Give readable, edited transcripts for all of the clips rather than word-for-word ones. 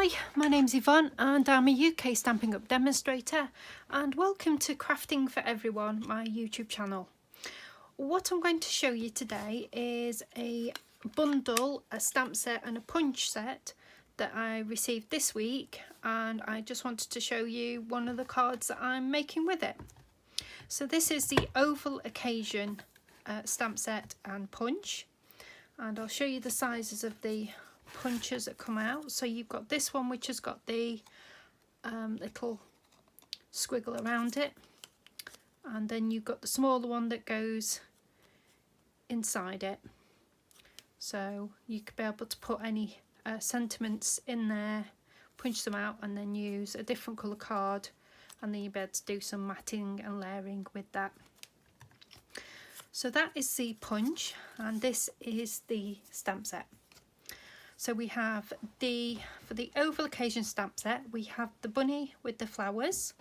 Hi, my name's Yvonne and I'm a UK Stampin' Up demonstrator, and welcome to Crafting for Everyone, my YouTube channel. What I'm going to show you today is a bundle, a stamp set and a punch set that I received this week, and I just wanted to show you one of the cards that I'm making with it. So this is the Oval Occasion stamp set and punch, and I'll show you the sizes of the punches that come out. So you've got this one which has got the little squiggle around it, and then you've got the smaller one that goes inside it, so you could be able to put any sentiments in there, punch them out, and then use a different colour card, and then you'll be able to do some matting and layering with that. So that is the punch, and this is the stamp set. So we have for the Oval Occasion stamp set, we have the bunny with the flowers.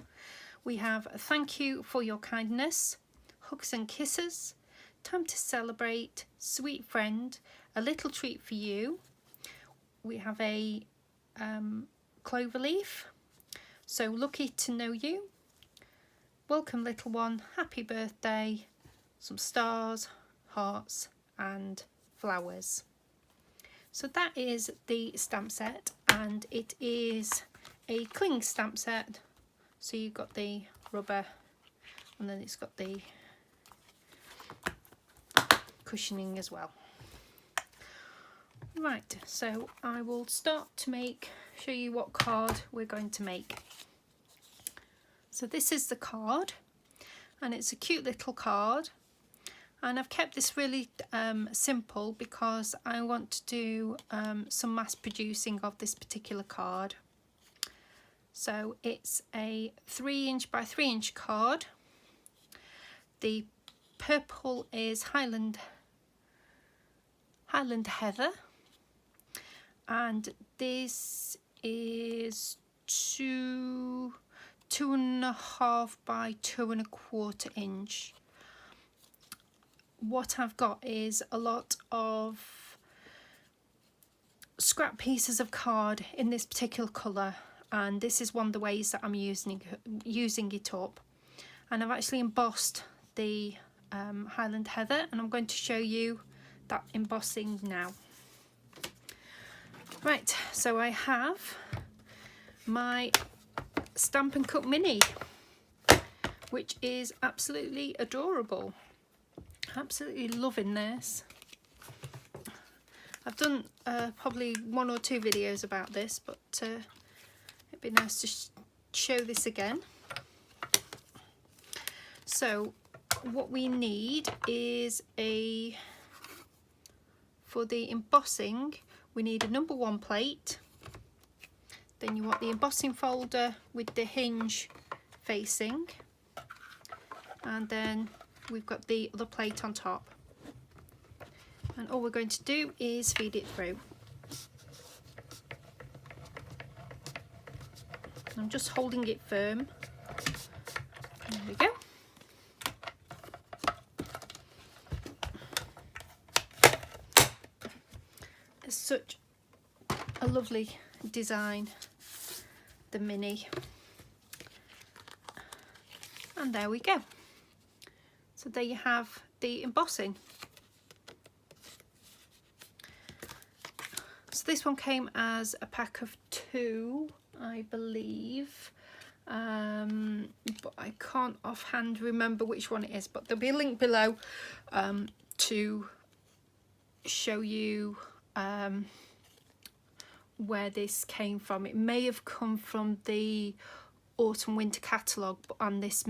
We have a thank you for your kindness, hugs and kisses, time to celebrate, sweet friend, a little treat for you. We have a clover leaf, so lucky to know you, welcome little one, happy birthday, some stars, hearts and flowers. So that is the stamp set, and it is a cling stamp set. So you've got the rubber, and then it's got the cushioning as well. Right, so I will start to show you what card we're going to make. So this is the card, and it's a cute little card. And I've kept this really simple because I want to do some mass producing of this particular card. So it's a 3" by 3" card. The purple is Highland Heather, and this is 2.5 by 2.25 inch. What I've got is a lot of scrap pieces of card in this particular colour, and this is one of the ways that I'm using it up. And I've actually embossed the Highland Heather, and I'm going to show you that embossing now. Right, so I have my Stampin' Cup Mini, which is absolutely adorable. Absolutely loving this. I've done probably 1 or 2 videos about this, but it'd be nice to show this again. So what we need is for the embossing, we need a number 1 plate. Then you want the embossing folder with the hinge facing, and then we've got the other plate on top, and all we're going to do is feed it through. I'm just holding it firm. There we go. It's such a lovely design, the Mini, and there we go. So there you have the embossing. So this one came as a pack of 2, I believe, but I can't offhand remember which one it is, but there'll be a link below to show you where this came from. It may have come from the autumn winter catalogue, and this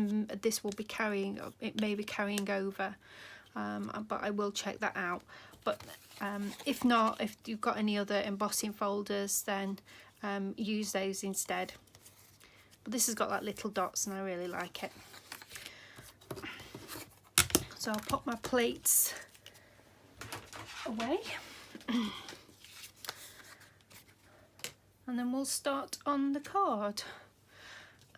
will be carrying, it may be carrying over, but I will check that out. But if not, if you've got any other embossing folders, then use those instead. But this has got like little dots, and I really like it. So I'll pop my plates away and then we'll start on the card.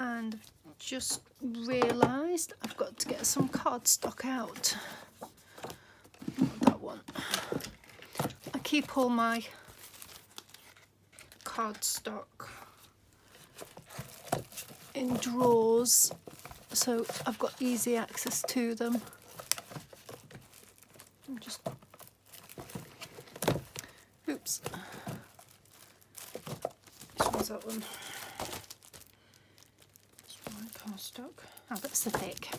And I've just realised I've got to get some cardstock out. Not that one. I keep all my cardstock in drawers, so I've got easy access to them. I'm just, oops, this one's that one. That's my cardstock. Oh, that's the thick.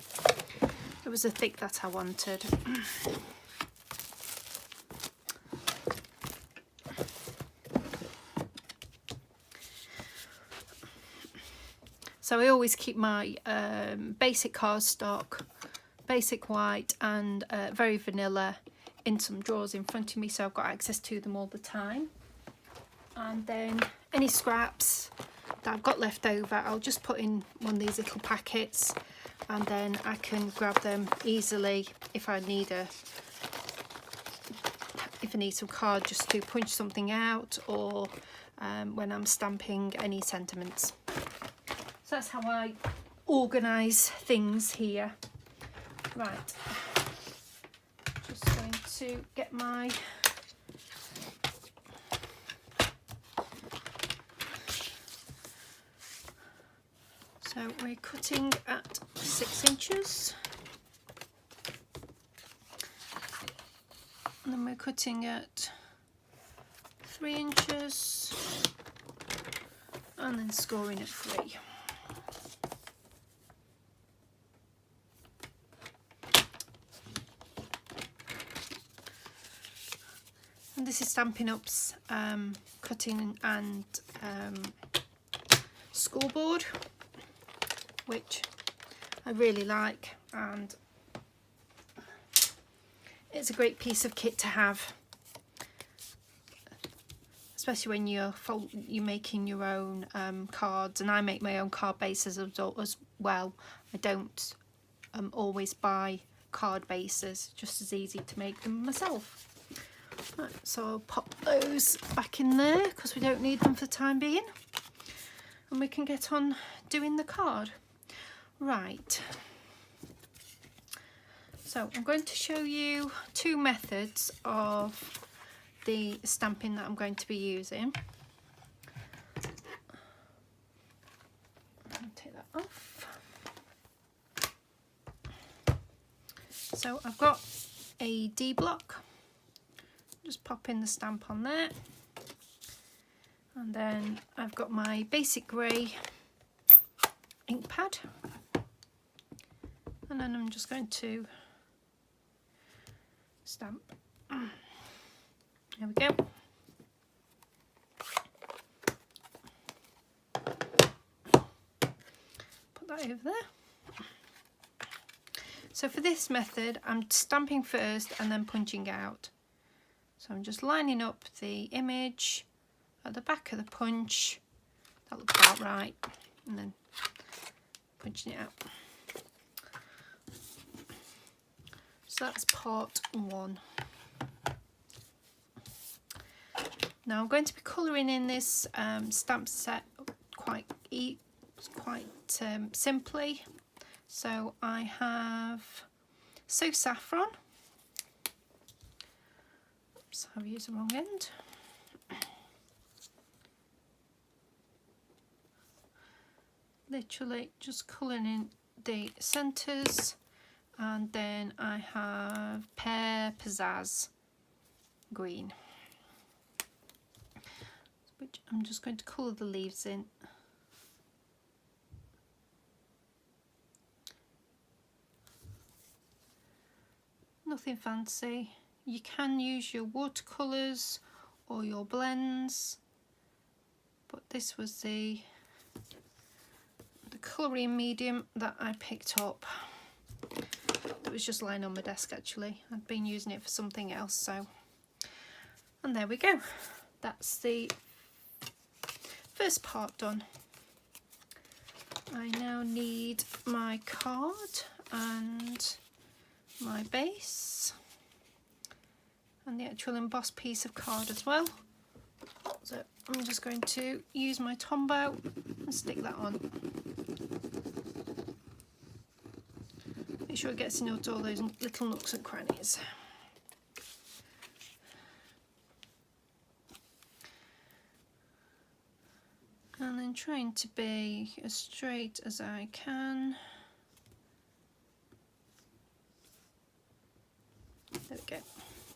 It was the thick that I wanted. So I always keep my basic cardstock, basic white and very vanilla in some drawers in front of me, so I've got access to them all the time. And then any scraps that I've got left over, I'll just put in one of these little packets, and then I can grab them easily if I need some card just to punch something out, or when I'm stamping any sentiments. So that's how I organise things here. Right, just going to get my so we're cutting at 6 inches, and then we're cutting at 3 inches, and then scoring at 3. And this is Stampin' Up's cutting and scoreboard, which I really like, and it's a great piece of kit to have, especially when you're making your own cards. And I make my own card bases as well. I don't always buy card bases, just as easy to make them myself. Right, so I'll pop those back in there because we don't need them for the time being, and we can get on doing the card. Right, so I'm going to show you 2 methods of the stamping that I'm going to be using. I'll take that off. So I've got a D block. Just pop in the stamp on there, and then I've got my basic grey ink pad, and then I'm just going to stamp. There we go. Put that over there. So for this method, I'm stamping first and then punching out. So I'm just lining up the image at the back of the punch. That looks about right. And then punching it out. So that's part 1. Now I'm going to be colouring in this stamp set quite simply. So I have So Saffron. Oops, I've used the wrong end. Literally just colouring in the centres, and then I have Pear Pizzazz green, which I'm just going to colour the leaves in. Nothing fancy. You can use your watercolours or your blends, but this was the colouring medium that I picked up. It was just lying on my desk actually. I'd been using it for something else, so. And there we go. That's the first part done. I now need my card and my base and the actual embossed piece of card as well. So I'm just going to use my Tombow and stick that on. Make sure it gets into all those little nooks and crannies. and then trying to be as straight as I can. There we go,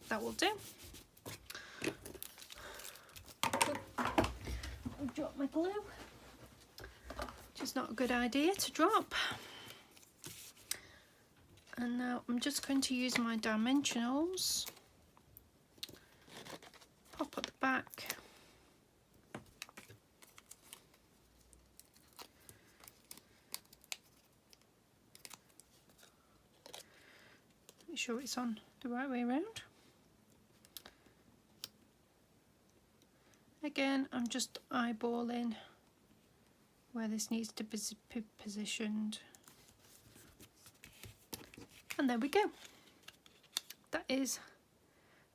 that will do. I'll drop my glue, which is not a good idea to drop. And now I'm just going to use my dimensionals, pop at the back, make sure it's on the right way around. Again, I'm just eyeballing where this needs to be positioned. And there we go. That is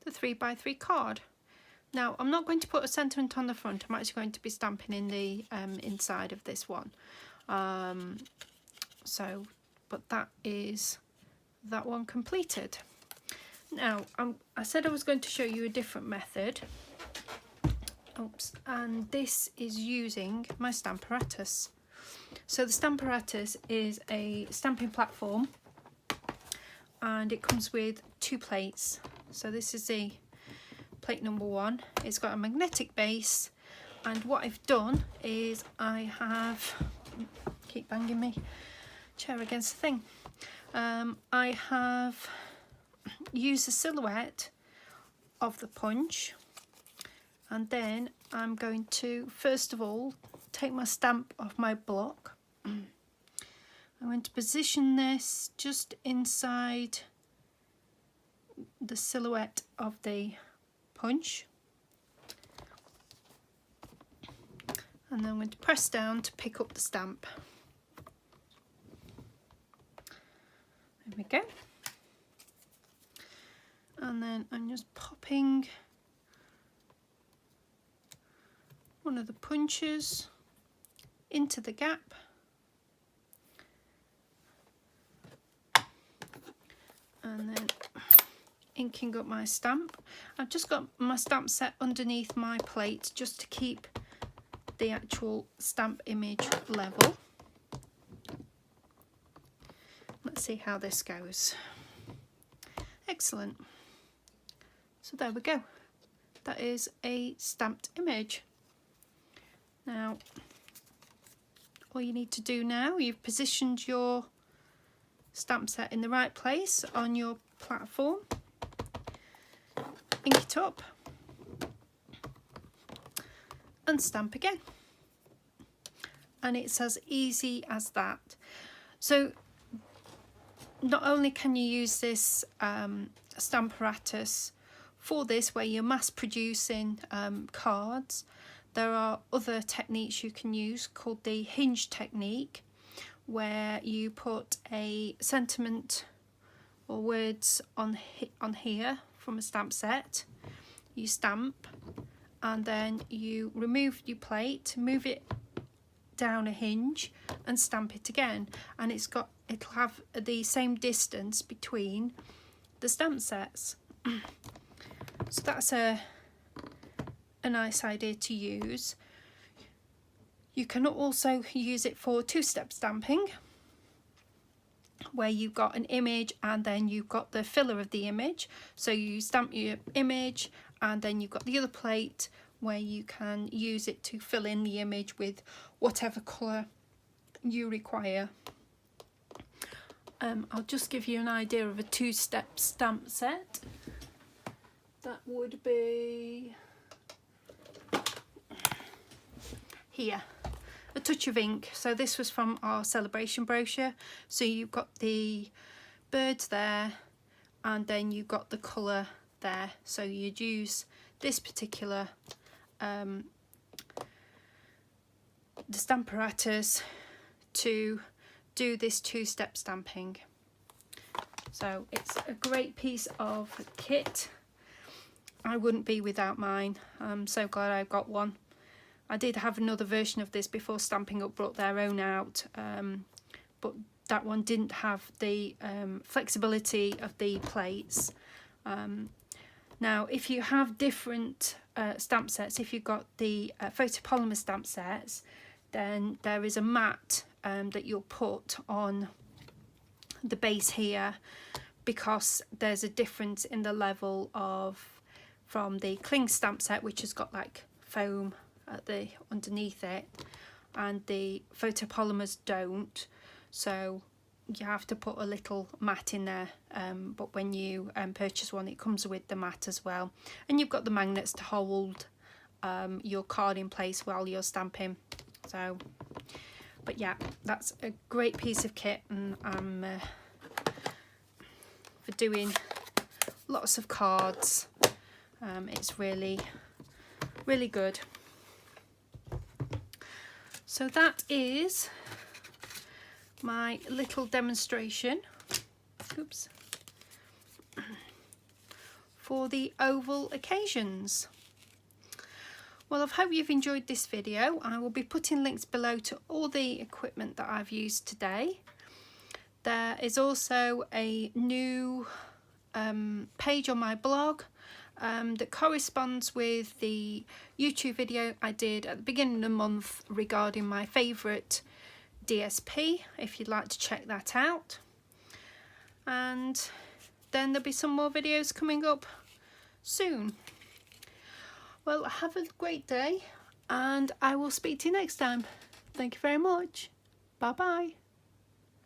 the 3x3 card. Now, I'm not going to put a sentiment on the front. I'm actually going to be stamping in the inside of this one. But that is that one completed. Now, I said I was going to show you a different method. Oops, and this is using my Stamparatus. So the Stamparatus is a stamping platform, and it comes with 2 plates. So this is the plate number 1. It's got a magnetic base, and what I've done is I have, keep banging me chair against the thing, I have used the silhouette of the punch. And then I'm going to, first of all, take my stamp off my block. I'm going to position this just inside the silhouette of the punch. And then I'm going to press down to pick up the stamp. There we go. And then I'm just popping one of the punches into the gap, and then inking up my stamp. I've just got my stamp set underneath my plate just to keep the actual stamp image level. Let's see how this goes. Excellent. So there we go. That is a stamped image. Now, all you need to do now, you've positioned your stamp set in the right place on your platform. Ink it up and stamp again. And it's as easy as that. So not only can you use this Stamparatus for this, where you're mass producing cards, there are other techniques you can use called the Hinge Technique, where you put a sentiment or words on here from a stamp set, you stamp, and then you remove your plate, move it down a hinge and stamp it again, and it'll have the same distance between the stamp sets. So that's a nice idea to use. You can also use it for 2-step stamping, where you've got an image and then you've got the filler of the image. So you stamp your image and then you've got the other plate where you can use it to fill in the image with whatever colour you require. I'll just give you an idea of a 2-step stamp set. That would be here, a touch of ink. So this was from our celebration brochure. So you've got the birds there and then you've got the colour there. So you'd use this particular the Stamparatus to do this 2-step stamping. So it's a great piece of kit. I wouldn't be without mine. I'm so glad I've got one. I did have another version of this before Stampin' Up brought their own out, but that one didn't have the flexibility of the plates. Now, if you have different stamp sets, if you've got the photopolymer stamp sets, then there is a mat that you'll put on the base here, because there's a difference in the level of from the cling stamp set, which has got like foam at the underneath it, and the photopolymers don't, so you have to put a little mat in there, but when you purchase one, it comes with the mat as well, and you've got the magnets to hold your card in place while you're stamping. So but yeah, that's a great piece of kit, and I'm for doing lots of cards. It's really good. So that is my little demonstration, oops, for the oval occasions. Well, I hope you've enjoyed this video. I will be putting links below to all the equipment that I've used today. There is also a new page on my blog that corresponds with the YouTube video I did at the beginning of the month regarding my favourite DSP, if you'd like to check that out. And then there'll be some more videos coming up soon. Well, have a great day, and I will speak to you next time. Thank you very much. Bye bye.